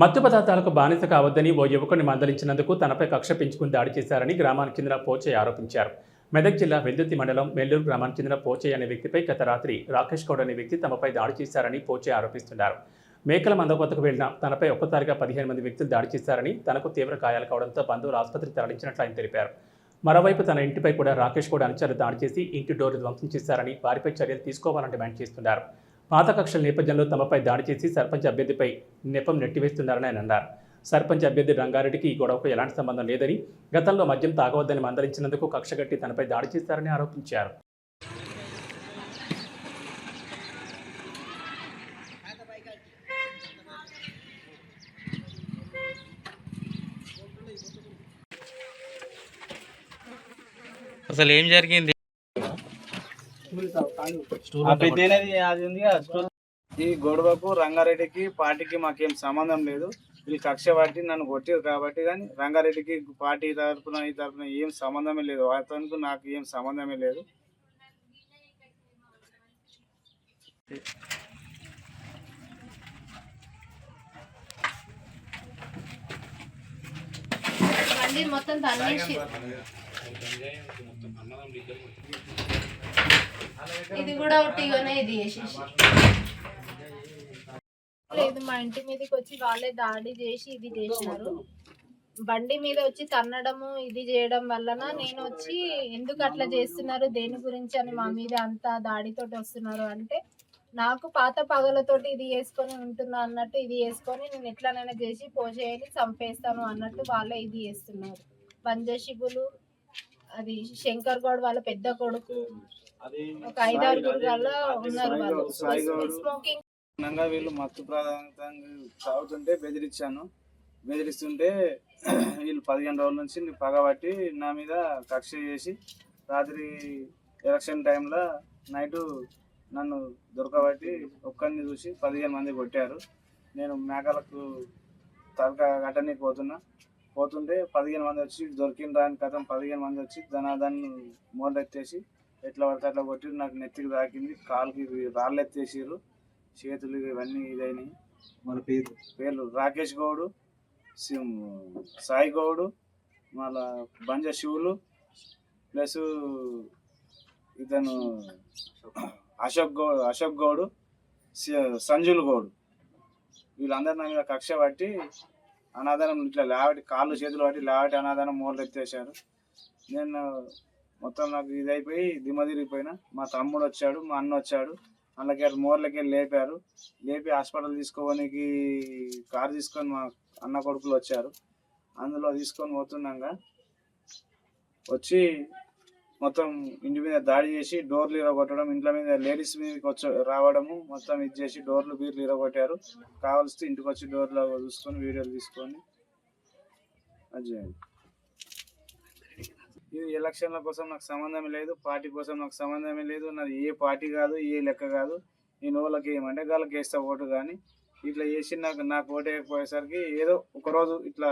మత్తు పదార్థాలకు బానిస కావద్దని ఓ యువకుని మందలించినందుకు తనపై కక్ష పెంచుకుని దాడి చేశారని గ్రామానికి చెందిన పోచయ్య ఆరోపించారు. మెదక్ జిల్లా వెల్దుర్తి మండలం మెల్లూరు గ్రామానికి చెందిన పోచయ్య అనే వ్యక్తిపై గత రాత్రి రాకేష్ గౌడ్ అనే వ్యక్తి తమపై దాడి చేశారని పోచయ్య ఆరోపిస్తున్నారు. మేకల మందకొత్తకు వెళ్లిన తనపై ఒక్కసారిగా 15 మంది వ్యక్తులు దాడి చేశారని, తనకు తీవ్ర గాయాలు కావడంతో బంధువులు ఆసుపత్రికి తరలించినట్లు ఆయన తెలిపారు. మరోవైపు తన ఇంటిపై కూడా రాకేష్ గౌడ్ అనుచరులు దాడి చేసి ఇంటి డోర్లు ధ్వంసం చేశారని, వారిపై చర్యలు తీసుకోవాలని డిమాండ్ చేస్తున్నారు. పాత కక్షల నేపథ్యంలో తమపై దాడి చేసి సర్పంచ్ అభ్యర్థిపై నెపం నెట్టివేస్తున్నారని ఆయన అన్నారు. సర్పంచ్ అభ్యర్థి రంగారెడ్డికి ఈ గొడవకు ఎలాంటి సంబంధం లేదని, గతంలో మద్యం తాగవద్దని మందలించినందుకు కక్షగట్టి తనపై దాడి చేశారని ఆరోపించారు. అసలు ఏం జరిగింది? ఈ గొడవకు రంగారెడ్డికి పార్టీకి మాకేం సంబంధం లేదు. వీళ్ళు కక్ష పట్టి నన్ను కొట్టారు కాబట్టి, కానీ రంగారెడ్డికి పార్టీ తరఫున ఈ తరఫున ఏం సంబంధమే లేదు. అతనికి నాకు ఏం సంబంధమే లేదు. ఇది కూడా ఒట్టిగానే ఇది చేసేసి లేదు. మా ఇంటి మీదకి వచ్చి వాళ్ళే దాడి చేసి ఇది చేసినారు. బండి మీద వచ్చి తన్నడము ఇది చేయడం వలన నేను వచ్చి ఎందుకు అట్లా చేస్తున్నారు, దేని గురించి అని మా మీద అంత దాడితోటి వస్తున్నారు అంటే, నాకు పాత పగలతోటి ఇది వేసుకొని ఉంటున్నా అన్నట్టు ఇది వేసుకొని నేను ఎట్లనైనా చేసి పోసేయాలి చంపేస్తాను అన్నట్టు వాళ్ళే ఇది చేస్తున్నారు. పంజశిబులు అది శంకర్ గౌడ్ వాళ్ళ పెద్ద కొడుకు, ఒక 5-6 వల్ల ఉన్నారు వాళ్ళు. స్మోకింగ్ వీళ్ళు మత్తు ప్రాధాన్యతంగా తాగుతుంటే బెదిరిస్తుంటే వీళ్ళు 15 రోజుల నుంచి పగబట్టి నా మీద కక్ష చేసి రాత్రి ఎలక్షన్ టైంలో నైటు నన్ను దొరకబట్టి ఒక్కరిని చూసి 15 మంది కొట్టారు. నేను మేకలకు తలక కట్టనికి పోతుంటే 15 మంది వచ్చి దొరికిన రాని కథం 15 మంది వచ్చి దాన్ని మోరెత్తేసి ఎట్లా పడితే అట్లా కొట్టి నాకు నెత్తికి తాకింది, కాలుకి రాళ్ళు ఎత్తేసారు, చేతులు ఇవన్నీ ఇదైనాయి. మన పేర్లు రాకేష్ గౌడు, సాయి గౌడు, మళ్ళా బంజ శివులు, ప్లస్ ఇతను అశోక్ గౌడు, సంజుల్ గౌడు, వీళ్ళందరూ నా మీద కక్ష పట్టి అనాధారం ఇట్లా లేవటి కాళ్ళు చేతులు పట్టి లేవటి అనాధారం మోర్లు ఎత్తేసారు. నేను మొత్తం నాకు ఇదైపోయి దిమ్మ తిరిగిపోయినా. మా తమ్ముడు వచ్చాడు, మా అన్న వచ్చాడు, అందులోకి మోర్లకి లేపి హాస్పిటల్ తీసుకోవడానికి కారు తీసుకొని మా అన్న కొడుకులు వచ్చారు. అందులో తీసుకొని పోతున్నాగా వచ్చి మొత్తం ఇంటి మీద దాడి చేసి డోర్లు ఇరగొట్టడం, ఇంట్లో మీద లేడీస్ మీదకి రావడము, మొత్తం ఇది చేసి డోర్లు బీర్లు ఇరగొట్టారు. కావాల్సి ఇంటికి వచ్చి డోర్లు చూసుకొని వీడియోలు తీసుకొని అది చేయండి. ఇది ఎలక్షన్ల కోసం నాకు సంబంధమే లేదు, పార్టీ కోసం నాకు సంబంధమే లేదు. నాది ఏ పార్టీ కాదు, ఏ లెక్క కాదు. నేను వాళ్ళకి ఏమంటే వాళ్ళకి వేస్తా ఓటు, కానీ ఇట్లా చేసి నాకు ఓటు వేయకపోయేసరికి ఏదో ఒకరోజు ఇట్లా